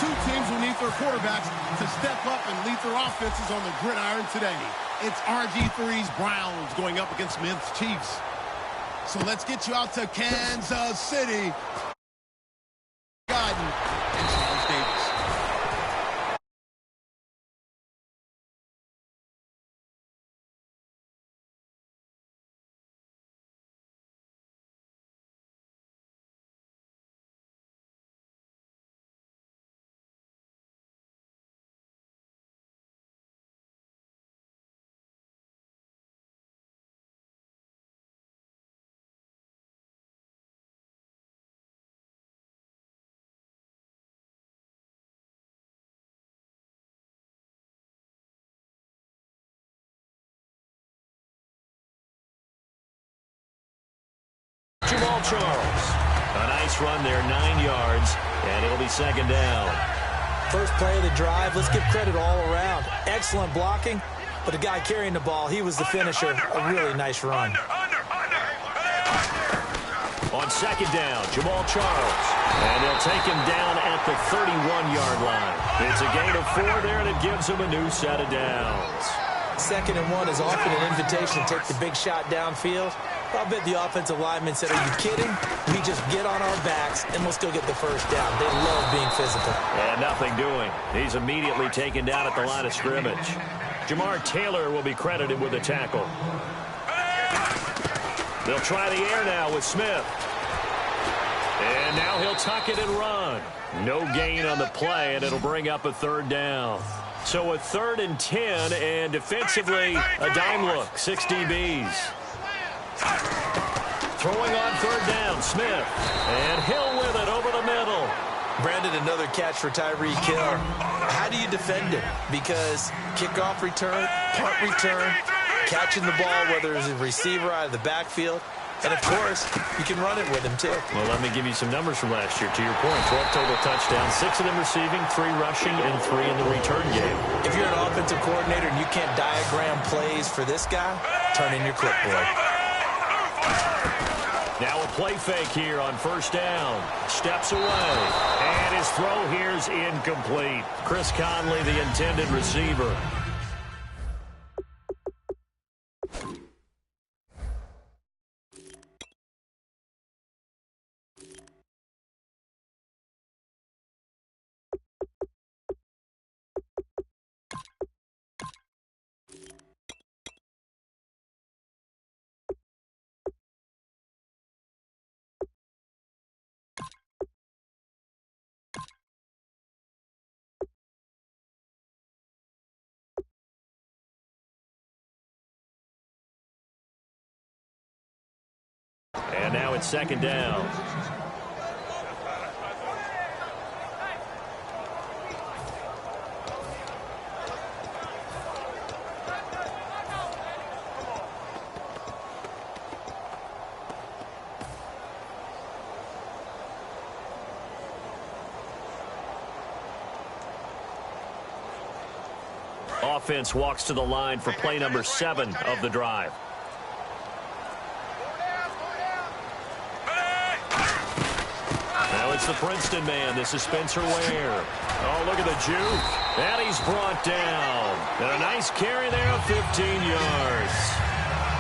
Two teams will need their quarterbacks to step up and lead their offenses on the gridiron today. It's RG3's Browns going up against Smith's Chiefs. So let's get you out to Kansas City. Godden and Charles Davis. Jamal Charles. A nice run there, 9 yards, and it'll be second down. First play of the drive, let's give credit all around. Excellent blocking, but the guy carrying the ball, he was the finisher. A really nice run. On second down, Jamal Charles. And they'll take him down at the 31-yard line. It's a gain of 4 there, and it gives him a new set of downs. 2nd and 1 is often an invitation to take the big shot downfield. I'll bet the offensive lineman said, are you kidding? We just get on our backs, and we'll still get the first down. They love being physical. And nothing doing. He's immediately taken down at the line of scrimmage. Jamar Taylor will be credited with a tackle. They'll try the air now with Smith. And now he'll tuck it and run. No gain on the play, and it'll bring up a 3rd down. So a 3rd and 10, and defensively, a dime look, 6 DBs. Throwing on 3rd down, Smith. And Hill with it over the middle. Brandon, another catch for Tyreek Hill. How do you defend it? Because kickoff return, punt return, catching the ball, whether it's a receiver out of the backfield, and, of course, you can run it with him, too. Well, let me give you some numbers from last year. To your point, 12 total touchdowns, 6 of them receiving, 3 rushing, and 3 in the return game. If you're an offensive coordinator and you can't diagram plays for this guy, turn in your clipboard. Now a play fake here on 1st down. Steps away. And his throw here is incomplete. Chris Conley, the intended receiver. And now it's 2nd down. Offense walks to the line for play number 7 of the drive. Now it's the Princeton man. This is Spencer Ware. Oh, look at the juke. And he's brought down. And a nice carry there of 15 yards.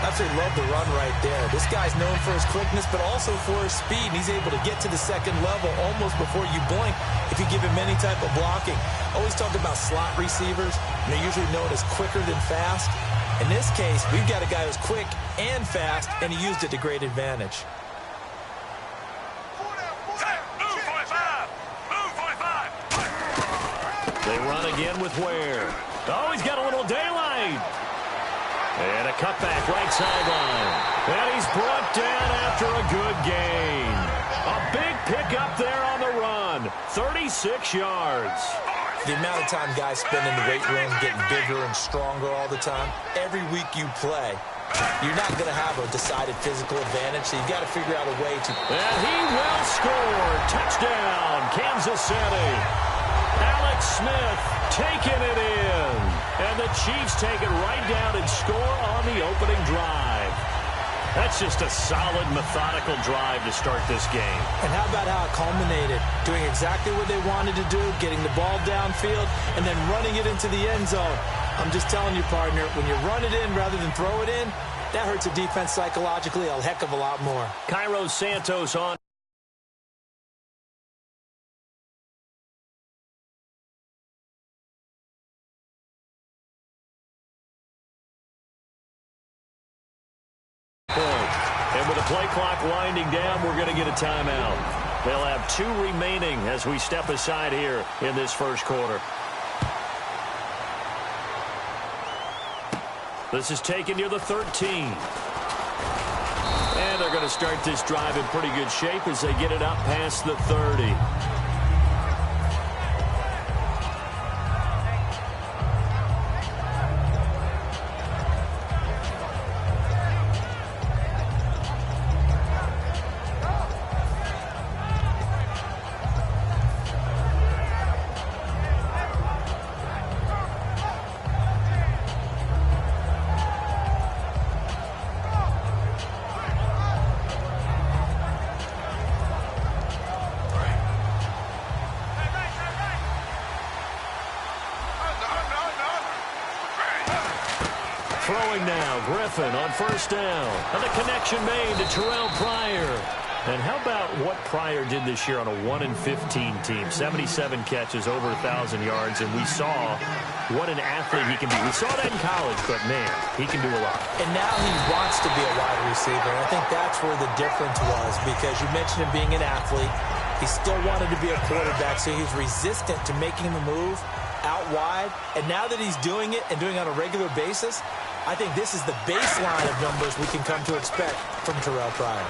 Absolutely love the run right there. This guy's known for his quickness, but also for his speed. And he's able to get to the 2nd level almost before you blink if you give him any type of blocking. Always talk about slot receivers. And they're usually known as quicker than fast. In this case, we've got a guy who's quick and fast, and he used it to great advantage. They run again with Ware. Oh, he's got a little daylight. And a cutback right sideline. And he's brought down after a good gain. A big pickup there on the run. 36 yards. The amount of time guys spend in the weight room getting bigger and stronger all the time, every week you play, you're not going to have a decided physical advantage, so you've got to figure out a way to... And he will score. Touchdown, Kansas City. Alex Smith taking it in. And the Chiefs take it right down and score on the opening drive. That's just a solid, methodical drive to start this game. And how about how it culminated? Doing exactly what they wanted to do, getting the ball downfield, and then running it into the end zone. I'm just telling you, partner, when you run it in rather than throw it in, that hurts a defense psychologically a heck of a lot more. Cairo Santos on. And with the play clock winding down, we're going to get a timeout. They'll have 2 remaining as we step aside here in this first quarter. This is taken near the 13. And they're going to start this drive in pretty good shape as they get it up past the 30. Throwing now, Griffin on first down. And the connection made to Terrell Pryor. And how about what Pryor did this year on a 1-15 team? 77 catches, over 1,000 yards, and we saw what an athlete he can be. We saw that in college, but, man, he can do a lot. And now he wants to be a wide receiver, and I think that's where the difference was, because you mentioned him being an athlete. He still wanted to be a quarterback, so he's resistant to making the move out wide. And now that he's doing it and doing it on a regular basis, I think this is the baseline of numbers we can come to expect from Terrell Pryor.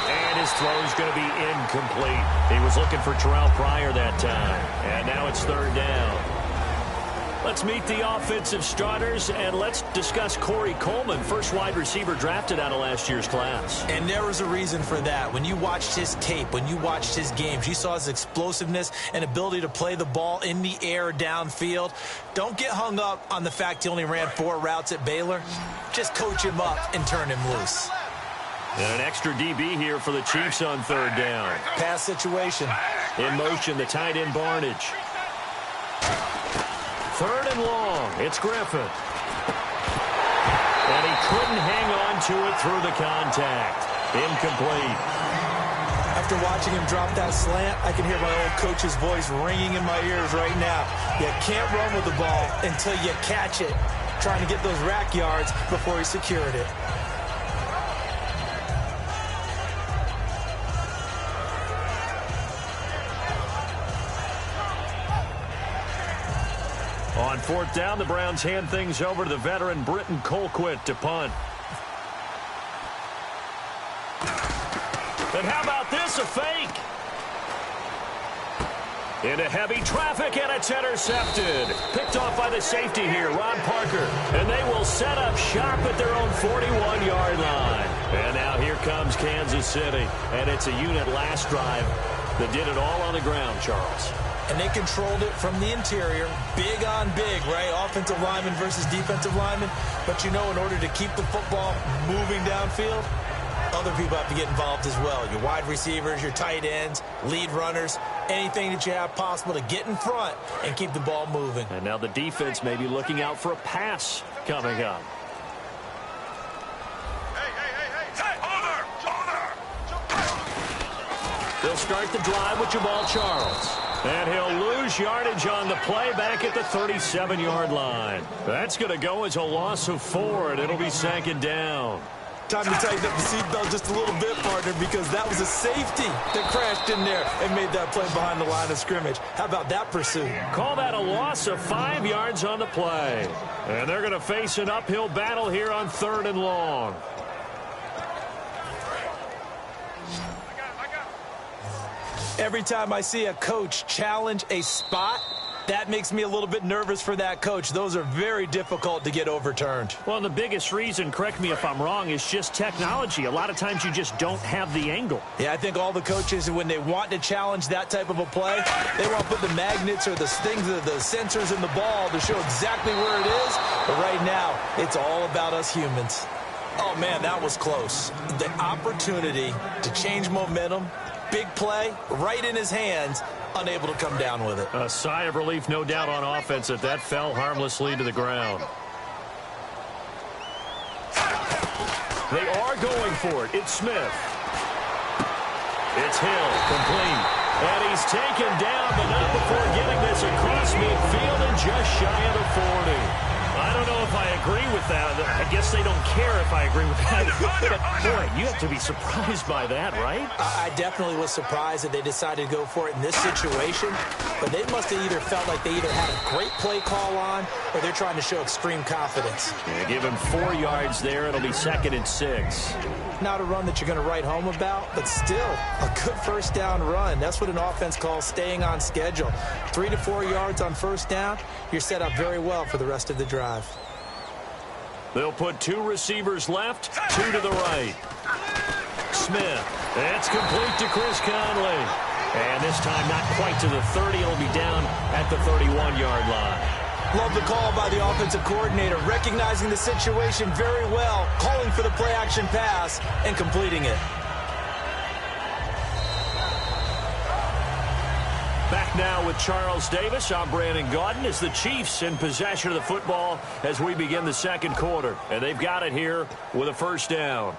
And his throw is going to be incomplete. He was looking for Terrell Pryor that time. And now it's third down. Let's meet the offensive starters, and let's discuss Corey Coleman, first wide receiver drafted out of last year's class. And there was a reason for that. When you watched his tape, when you watched his games, you saw his explosiveness and ability to play the ball in the air downfield. Don't get hung up on the fact he only ran 4 routes at Baylor. Just coach him up and turn him loose. And an extra DB here for the Chiefs on third down. Pass situation. In motion, the tight end Barnage. Third and long. It's Griffin. And he couldn't hang on to it through the contact. Incomplete. After watching him drop that slant, I can hear my old coach's voice ringing in my ears right now. You can't run with the ball until you catch it. Trying to get those rack yards before he secured it. On fourth down, the Browns hand things over to the veteran Britton Colquitt to punt. And how about this, a fake? Into heavy traffic, and it's intercepted. Picked off by the safety here, Ron Parker. And they will set up shop at their own 41-yard line. And now here comes Kansas City. And it's a unit last drive that did it all on the ground, Charles. And they controlled it from the interior, big on big, right? Offensive lineman versus defensive lineman. But, you know, in order to keep the football moving downfield, other people have to get involved as well. Your wide receivers, your tight ends, lead runners, anything that you have possible to get in front and keep the ball moving. And now the defense may be looking out for a pass coming up. They'll start the drive with Jamal Charles. And he'll lose yardage on the play back at the 37-yard line. That's going to go as a loss of 4, and it'll be second down. Time to tighten up the seatbelt just a little bit, partner, because that was a safety that crashed in there and made that play behind the line of scrimmage. How about that pursuit? Call that a loss of 5 yards on the play. And they're going to face an uphill battle here on third and long. Every time I see a coach challenge a spot, that makes me a little bit nervous for that coach. Those are very difficult to get overturned. Well, the biggest reason, correct me if I'm wrong, is just technology. A lot of times you just don't have the angle. Yeah, I think all the coaches, when they want to challenge that type of a play, they want to put the magnets or the things, the sensors in the ball to show exactly where it is. But right now, it's all about us humans. Oh, man, that was close. The opportunity to change momentum, big play, right in his hands, unable to come down with it. A sigh of relief, no doubt, on offense that fell harmlessly to the ground. They are going for it. It's Smith. It's Hill, complete. And he's taken down, but not before getting this across midfield and just shy of the 40. I don't know if I agree with that. I guess they don't care if I agree with that. But, boy, you have to be surprised by that, right? I definitely was surprised that they decided to go for it in this situation. But they must have either felt like they either had a great play call on or they're trying to show extreme confidence. Yeah, give him 4 yards there. It'll be 2nd and 6. Not a run that you're going to write home about, but still a good first down run. That's what an offense calls staying on schedule. 3 to 4 yards on first down, you're set up very well for the rest of the drive. They'll put 2 receivers left, 2 to the right. Smith, that's complete to Chris Conley. And this time not quite to the 30. It'll be down at the 31-yard line. Love the call by the offensive coordinator, recognizing the situation very well, calling for the play-action pass and completing it. Back now with Charles Davis. I'm Brandon Gaudin as the Chiefs in possession of the football as we begin the second quarter. And they've got it here with a first down.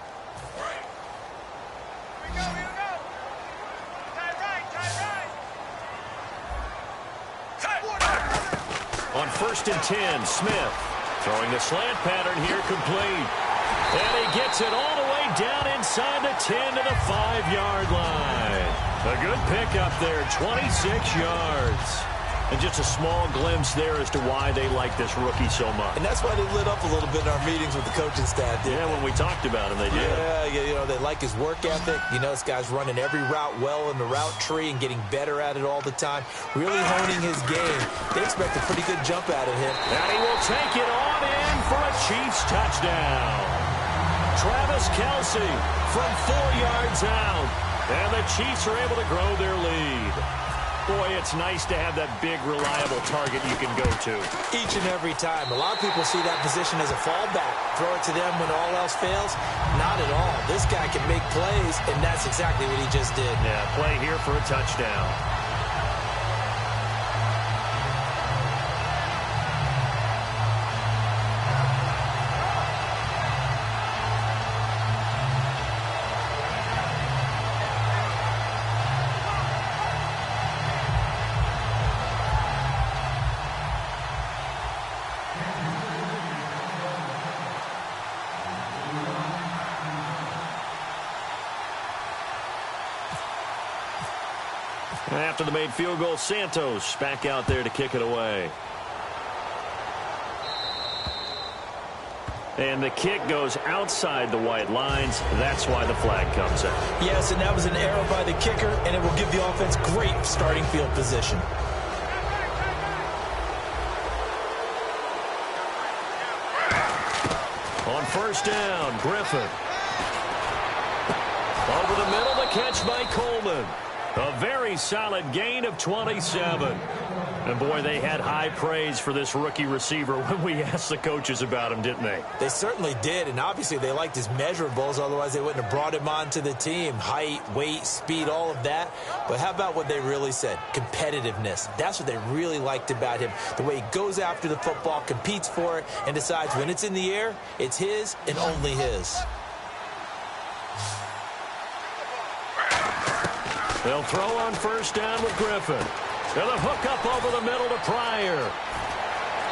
On 1st and 10, Smith throwing the slant pattern here, complete. And he gets it all the way down inside the 10 to the 5-yard line. A good pickup there, 26 yards. And just a small glimpse there as to why they like this rookie so much. And that's why they lit up a little bit in our meetings with the coaching staff, didn't they? When we talked about him, they did. Yeah, you know, they like his work ethic. You know, this guy's running every route well in the route tree and getting better at it all the time, really honing his game. They expect a pretty good jump out of him. And he will take it on in for a Chiefs touchdown. Travis Kelce from 4 yards out. And the Chiefs are able to grow their lead. Boy, it's nice to have that big, reliable target you can go to. Each and every time. A lot of people see that position as a fallback. Throw it to them when all else fails. Not at all. This guy can make plays, and that's exactly what he just did. Yeah, play here for a touchdown. After the made field goal, Santos back out there to kick it away. And the kick goes outside the white lines. That's why the flag comes out. Yes, and that was an error by the kicker, and it will give the offense great starting field position. On first down, Griffin. Over the middle, the catch by Coleman. A very solid gain of 27. And, boy, they had high praise for this rookie receiver when we asked the coaches about him, didn't they? They certainly did, and obviously they liked his measurables. Otherwise, they wouldn't have brought him onto the team. Height, weight, speed, all of that. But how about what they really said? Competitiveness. That's what they really liked about him. The way he goes after the football, competes for it, and decides when it's in the air, it's his and only his. They'll throw on first down with Griffin. And a hook up over the middle to Pryor.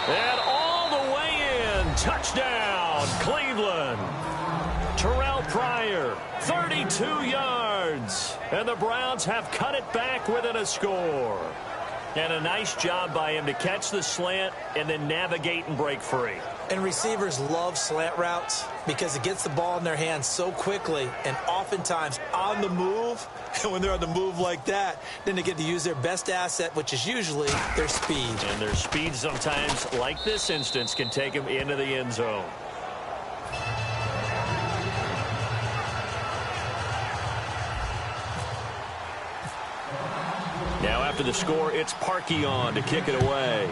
And all the way in. Touchdown, Cleveland. Terrell Pryor, 32 yards. And the Browns have cut it back within a score. And a nice job by him to catch the slant and then navigate and break free. And receivers love slant routes because it gets the ball in their hands so quickly and oftentimes on the move. And when they're on the move like that, then they get to use their best asset, which is usually their speed. And their speed sometimes, like this instance, can take them into the end zone. Now after the score, it's Parkey on to kick it away.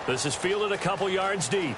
This is fielded a couple yards deep.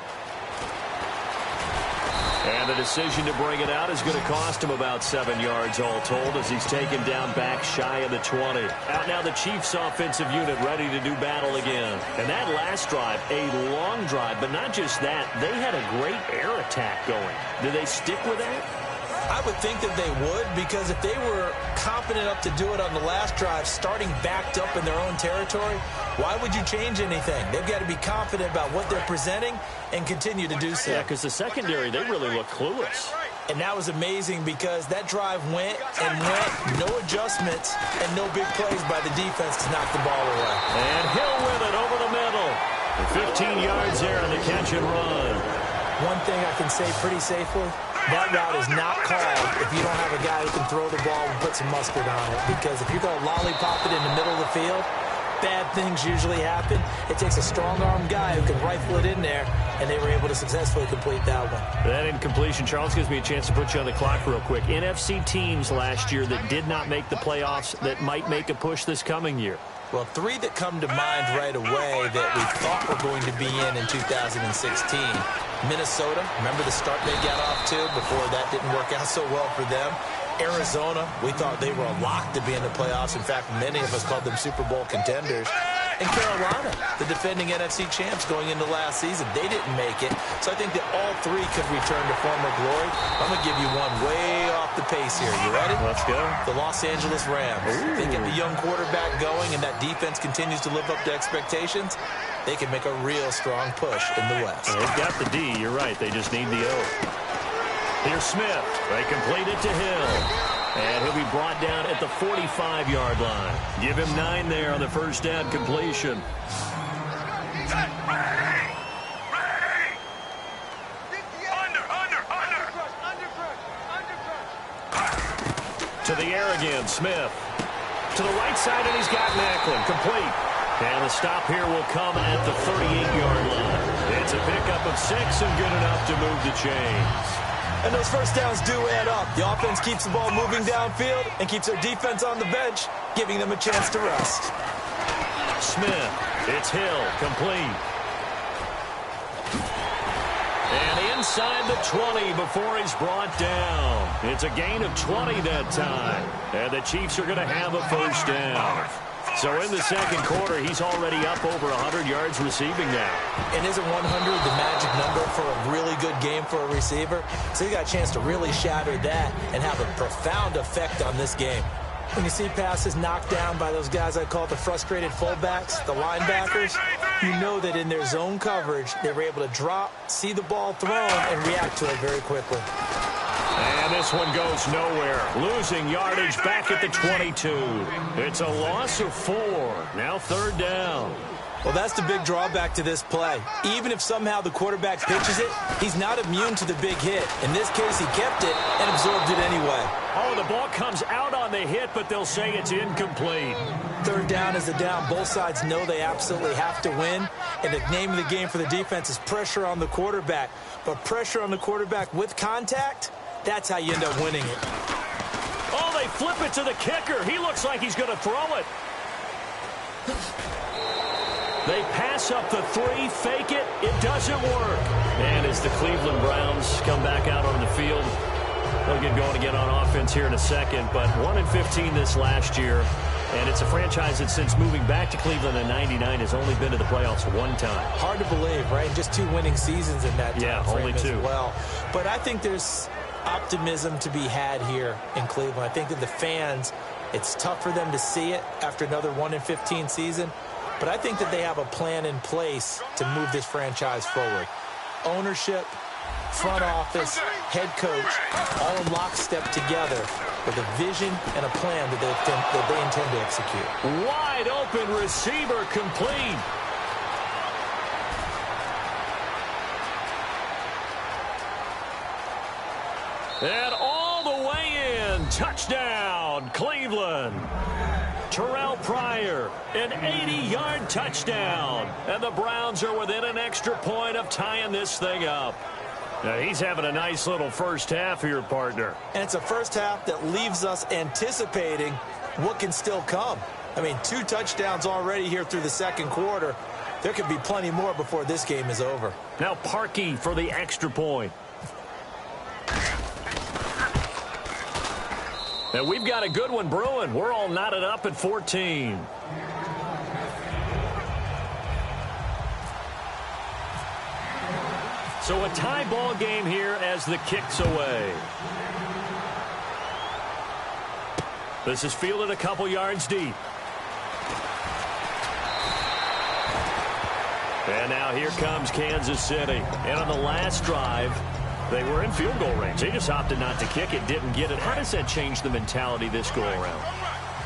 And the decision to bring it out is going to cost him about 7 yards all told as he's taken down back shy of the 20. Out now the Chiefs offensive unit ready to do battle again. And that last drive, a long drive, but not just that, they had a great air attack going. Do they stick with that? I would think that they would, because if they were confident enough to do it on the last drive, starting backed up in their own territory, why would you change anything? They've got to be confident about what they're presenting and continue to do so. Yeah, because the secondary, they really look clueless. And that was amazing because that drive went and went, no adjustments and no big plays by the defense to knock the ball away. And Hill with it over the middle. 15 yards there on the catch and run. One thing I can say pretty safely, that route is not called if you don't have a guy who can throw the ball and put some mustard on it. Because if you're going to lollipop it in the middle of the field, bad things usually happen. It takes a strong-armed guy who can rifle it in there, and they were able to successfully complete that one. That incompletion, Charles, gives me a chance to put you on the clock real quick. NFC teams last year that did not make the playoffs that might make a push this coming year. Well, 3 that come to mind right away that we thought were going to be in 2016. Minnesota, remember the start they got off to before that didn't work out so well for them. Arizona, we thought they were a lock to be in the playoffs. In fact, many of us called them Super Bowl contenders. And Carolina, the defending NFC champs going into last season, they didn't make it. So I think that all 3 could return to former glory. I'm going to give you one way off the pace here. You ready? Let's go. The Los Angeles Rams. If they get the young quarterback going and that defense continues to live up to expectations, they can make a real strong push in the West. They've got the D. You're right. They just need the O. Here's Smith. They complete it to Hill. And he'll be brought down at the 45-yard line. Give him 9 there on the first down completion. To the air again, Smith. To the right side, and he's got Macklin. Complete. And the stop here will come at the 38-yard line. It's a pickup of 6 and good enough to move the chains. And those first downs do add up. The offense keeps the ball moving downfield and keeps their defense on the bench, giving them a chance to rest. Smith, it's Hill, complete. And inside the 20 before he's brought down. It's a gain of 20 that time. And the Chiefs are going to have a first down. So in the second quarter, he's already up over 100 yards receiving now. And isn't 100 the magic number for a really good game for a receiver? So you got a chance to really shatter that and have a profound effect on this game. When you see passes knocked down by those guys I call the frustrated fullbacks, the linebackers, you know that in their zone coverage, they were able to drop, see the ball thrown, and react to it very quickly. And this one goes nowhere. Losing yardage back at the 22. It's a loss of 4. Now third down. Well, that's the big drawback to this play. Even if somehow the quarterback pitches it, he's not immune to the big hit. In this case, he kept it and absorbed it anyway. Oh, the ball comes out on the hit, but they'll say it's incomplete. Third down is the down. Both sides know they absolutely have to win. And the name of the game for the defense is pressure on the quarterback. But pressure on the quarterback with contact, that's how you end up winning it. Oh, they flip it to the kicker. He looks like he's going to throw it. They pass up the 3, fake it. It doesn't work. And as the Cleveland Browns come back out on the field, they'll get going again on offense here in a second. But 1-15 this last year. And it's a franchise that since moving back to Cleveland in '99 has only been to the playoffs 1 time. Hard to believe, right? Just 2 winning seasons in that time. Yeah, only 2. As well. But I think there's optimism to be had here in Cleveland. I think that the fans, it's tough for them to see it after another 1-15 season. But I think that they have a plan in place to move this franchise forward. Ownership, front office, head coach, all in lockstep together with a vision and a plan that they intend to execute. Wide open receiver complete. And all the way in. Touchdown, Cleveland. Terrell Pryor, an 80-yard touchdown. And the Browns are within an extra point of tying this thing up. Now, he's having a nice little first half here, partner. And it's a first half that leaves us anticipating what can still come. I mean, 2 touchdowns already here through the second quarter. There could be plenty more before this game is over. Now Parkey for the extra point. And we've got a good one brewing. We're all knotted up at 14. So a tie ball game here as the kick's away. This is fielded a couple yards deep. And now here comes Kansas City. And on the last drive, they were in field goal range. They just opted not to kick it, didn't get it. How does that change the mentality this go around?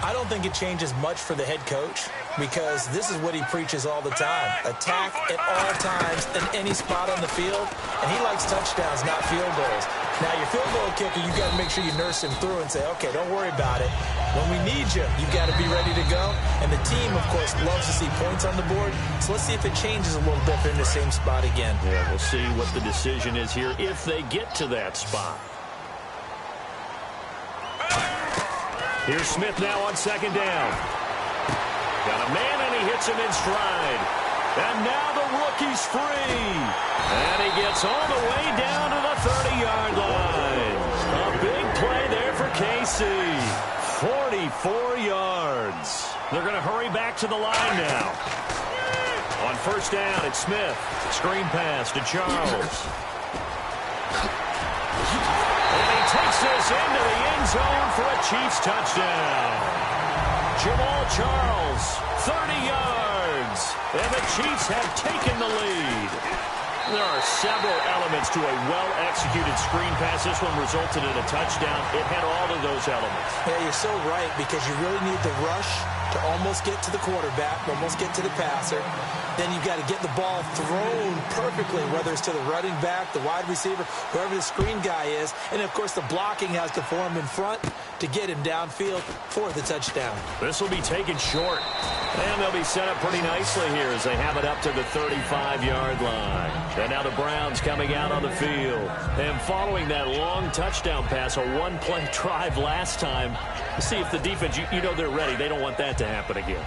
I don't think it changes much for the head coach because this is what he preaches all the time. Attack at all times in any spot on the field, and he likes touchdowns, not field goals. Now, your field goal kicker, you got to make sure you nurse him through and say, okay, don't worry about it. When we need you, you've got to be ready to go. And the team, of course, loves to see points on the board. So let's see if it changes a little bit if they're in the same spot again. Yeah, we'll see what the decision is here if they get to that spot. Here's Smith now on second down. Got a man, and he hits him in stride. And now the rookie's free. And he gets all the way down to the 30-yard line. A big play there for KC. 44 yards. They're going to hurry back to the line now. On first down, it's Smith. Screen pass to Charles. And he takes this into the end zone for a Chiefs touchdown. Jamal Charles, 30 yards. And the Chiefs have taken the lead. There are several elements to a well-executed screen pass. This one resulted in a touchdown. It had all of those elements. Yeah, you're so right because you really need the rush to almost get to the quarterback, almost get to the passer. Then you've got to get the ball thrown perfectly, whether it's to the running back, the wide receiver, whoever the screen guy is. And, of course, the blocking has to form in front to get him downfield for the touchdown. This will be taken short. And they'll be set up pretty nicely here as they have it up to the 35-yard line. And now the Browns coming out on the field. And following that long touchdown pass, a one-play drive last time, see if the defense, you know they're ready. They don't want that to happen again.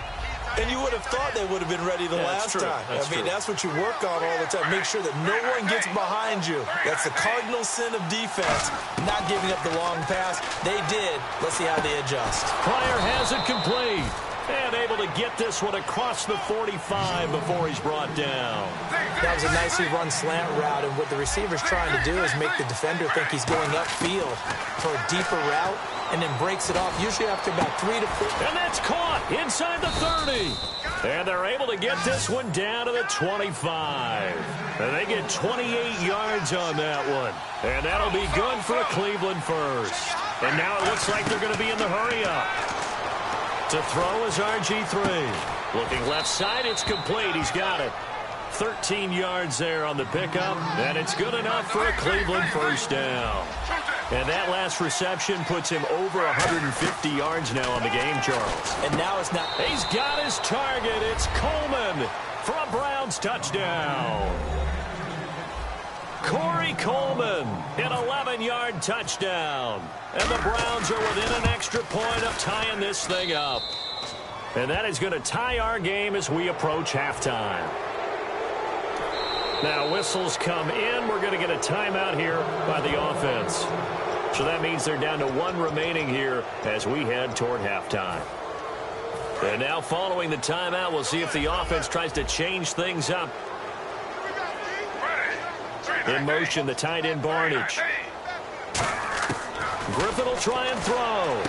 And you would have thought they would have been ready the last time. That's what you work on all the time. Make sure that no one gets behind you. That's the cardinal sin of defense, not giving up the long pass. They did. Let's see how they adjust. Pryor has it complete. And able to get this one across the 45 before he's brought down. That was a nicely run slant route, and what the receiver's trying to do is make the defender think he's going upfield for a deeper route, and then breaks it off, usually after about 3 to 4. And that's caught inside the 30. And they're able to get this one down to the 25. And they get 28 yards on that one. And that'll be good for a Cleveland first. And now it looks like they're going to be in the hurry-up. To throw is RG3. Looking left side, it's complete. He's got it. 13 yards there on the pickup, and it's good enough for a Cleveland first down. And that last reception puts him over 150 yards now on the game, Charles. And now it's not. He's got his target. It's Coleman for a Browns touchdown. Corey Coleman, an 11-yard touchdown. And the Browns are within an extra point of tying this thing up. And that is going to tie our game as we approach halftime. Now, whistles come in. We're going to get a timeout here by the offense. So that means they're down to 1 remaining here as we head toward halftime. And now following the timeout, we'll see if the offense tries to change things up. In motion, the tight end Barnage. Griffin will try and throw.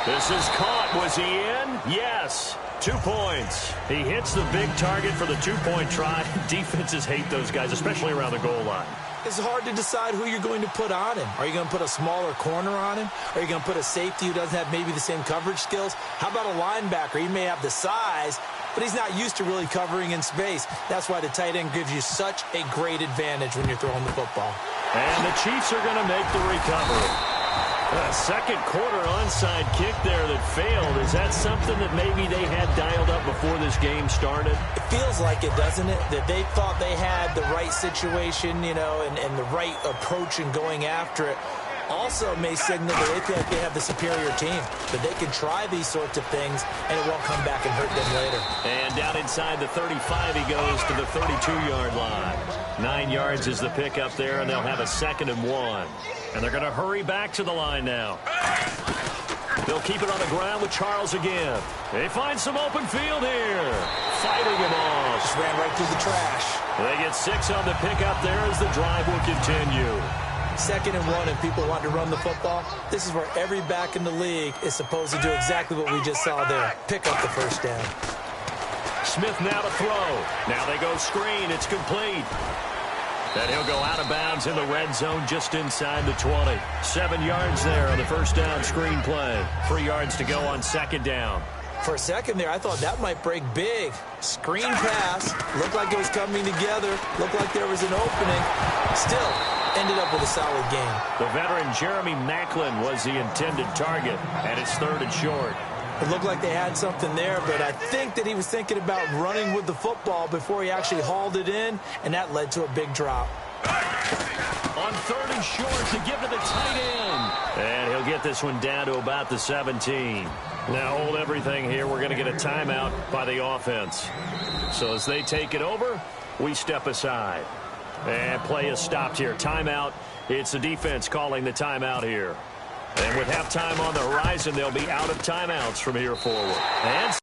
This is caught. Was he in? Yes. 2 points. He hits the big target for the 2-point try. Defenses hate those guys, especially around the goal line. It's hard to decide who you're going to put on him. Are you going to put a smaller corner on him? Are you going to put a safety who doesn't have maybe the same coverage skills? How about a linebacker? He may have the size, but he's not used to really covering in space. That's why the tight end gives you such a great advantage when you're throwing the football. And the Chiefs are going to make the recovery. A second quarter onside kick there that failed. Is that something that maybe they had dialed up before this game started? It feels like it, doesn't it? That they thought they had the right situation, you know, and the right approach in going after it. Also may signal that they feel like they have the superior team, that they can try these sorts of things and it won't come back and hurt them later. And down inside the 35, he goes to the 32-yard line. 9 yards is the pickup there, and they'll have a 2nd and 1. And they're going to hurry back to the line now. They'll keep it on the ground with Charles again. They find some open field here. Fighting him off. Just ran right through the trash. They get 6 on the pickup there as the drive will continue. 2nd and 1, and people want to run the football. This is where every back in the league is supposed to do exactly what we just saw there. Pick up the first down. Smith now to throw. Now they go screen. It's complete. And he'll go out of bounds in the red zone just inside the 20. 7 yards there on the first down screen play. 3 yards to go on 2nd down. For a second there, I thought that might break big. Screen pass. Looked like it was coming together. Looked like there was an opening. Still ended up with a solid game. The veteran Jeremy Maclin was the intended target, and it's 3rd and short. It looked like they had something there, but I think that he was thinking about running with the football before he actually hauled it in, and that led to a big drop. On 3rd and short to give to the tight end. And he'll get this one down to about the 17. Now hold everything here. We're going to get a timeout by the offense. So as they take it over, we step aside. And play is stopped here. Timeout. It's the defense calling the timeout here. And with halftime on the horizon, they'll be out of timeouts from here forward. And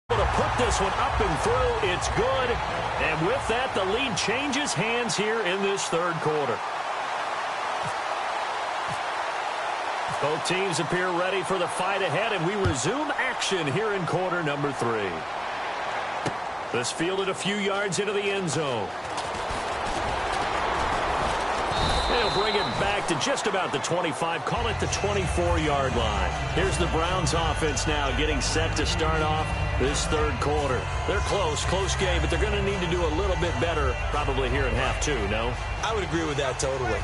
to put this one up and through. It's good. And with that, the lead changes hands here in this 3rd quarter. Both teams appear ready for the fight ahead, and we resume action here in quarter number 3. This fielded a few yards into the end zone. They'll bring it back to just about the 25, call it the 24-yard line. Here's the Browns offense now getting set to start off this 3rd quarter. They're close game, but they're going to need to do a little bit better probably here in half 2, no? I would agree with that totally.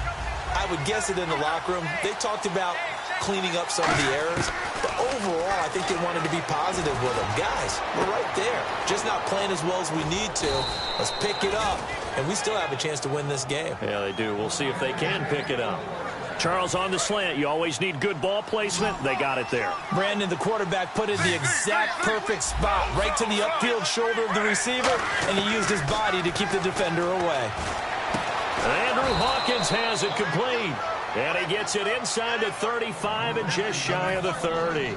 I would guess it in the locker room. They talked about cleaning up some of the errors, but overall, I think they wanted to be positive with them. Guys, we're right there. Just not playing as well as we need to. Let's pick it up, and we still have a chance to win this game. Yeah, they do. We'll see if they can pick it up. Charles on the slant. You always need good ball placement. They got it there. Brandon, the quarterback, put it in the exact perfect spot, right to the upfield shoulder of the receiver, and he used his body to keep the defender away. Andrew Hawkins has it complete. And he gets it inside the 35 and just shy of the 30.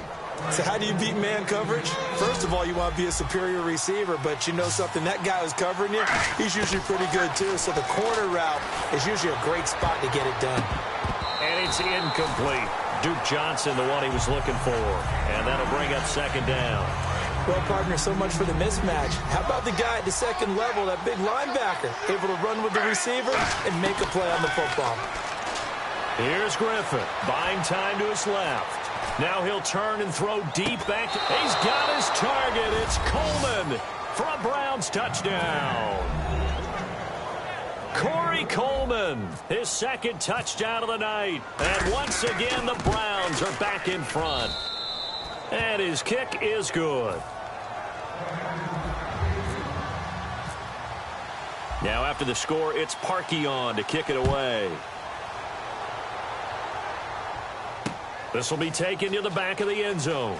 So how do you beat man coverage? First of all, you want to be a superior receiver, but you know something, that guy who's covering you, he's usually pretty good too. So the corner route is usually a great spot to get it done. And it's incomplete. Duke Johnson, the one he was looking for. And that'll bring up 2nd down. Well, partner, so much for the mismatch. How about the guy at the 2nd level, that big linebacker, able to run with the receiver and make a play on the football? Here's Griffin, buying time to his left. Now he'll turn and throw deep back. He's got his target. It's Coleman for a Browns touchdown. Corey Coleman, his 2nd touchdown of the night. And once again, the Browns are back in front. And his kick is good. Now after the score, it's Parkey on to kick it away. This will be taken to the back of the end zone.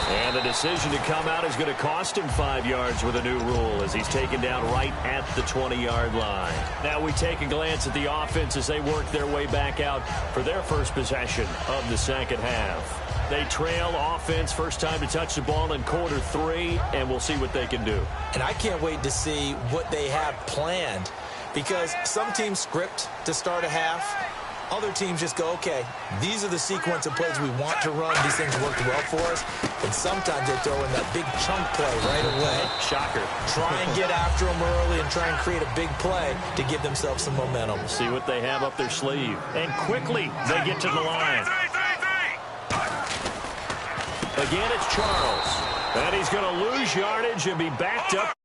And the decision to come out is going to cost him 5 yards with a new rule as he's taken down right at the 20-yard line. Now we take a glance at the offense as they work their way back out for their first possession of the 2nd half. They trail offense, first time to touch the ball in quarter 3, and we'll see what they can do. And I can't wait to see what they have planned, because some teams script to start a half. Other teams just go, okay, these are the sequence of plays we want to run. These things worked well for us. And sometimes they throw in that big chunk play right away. Shocker. Try and get after them early and try and create a big play to give themselves some momentum. See what they have up their sleeve. And quickly, they get to the line. Again, it's Charles. And he's going to lose yardage and be backed up.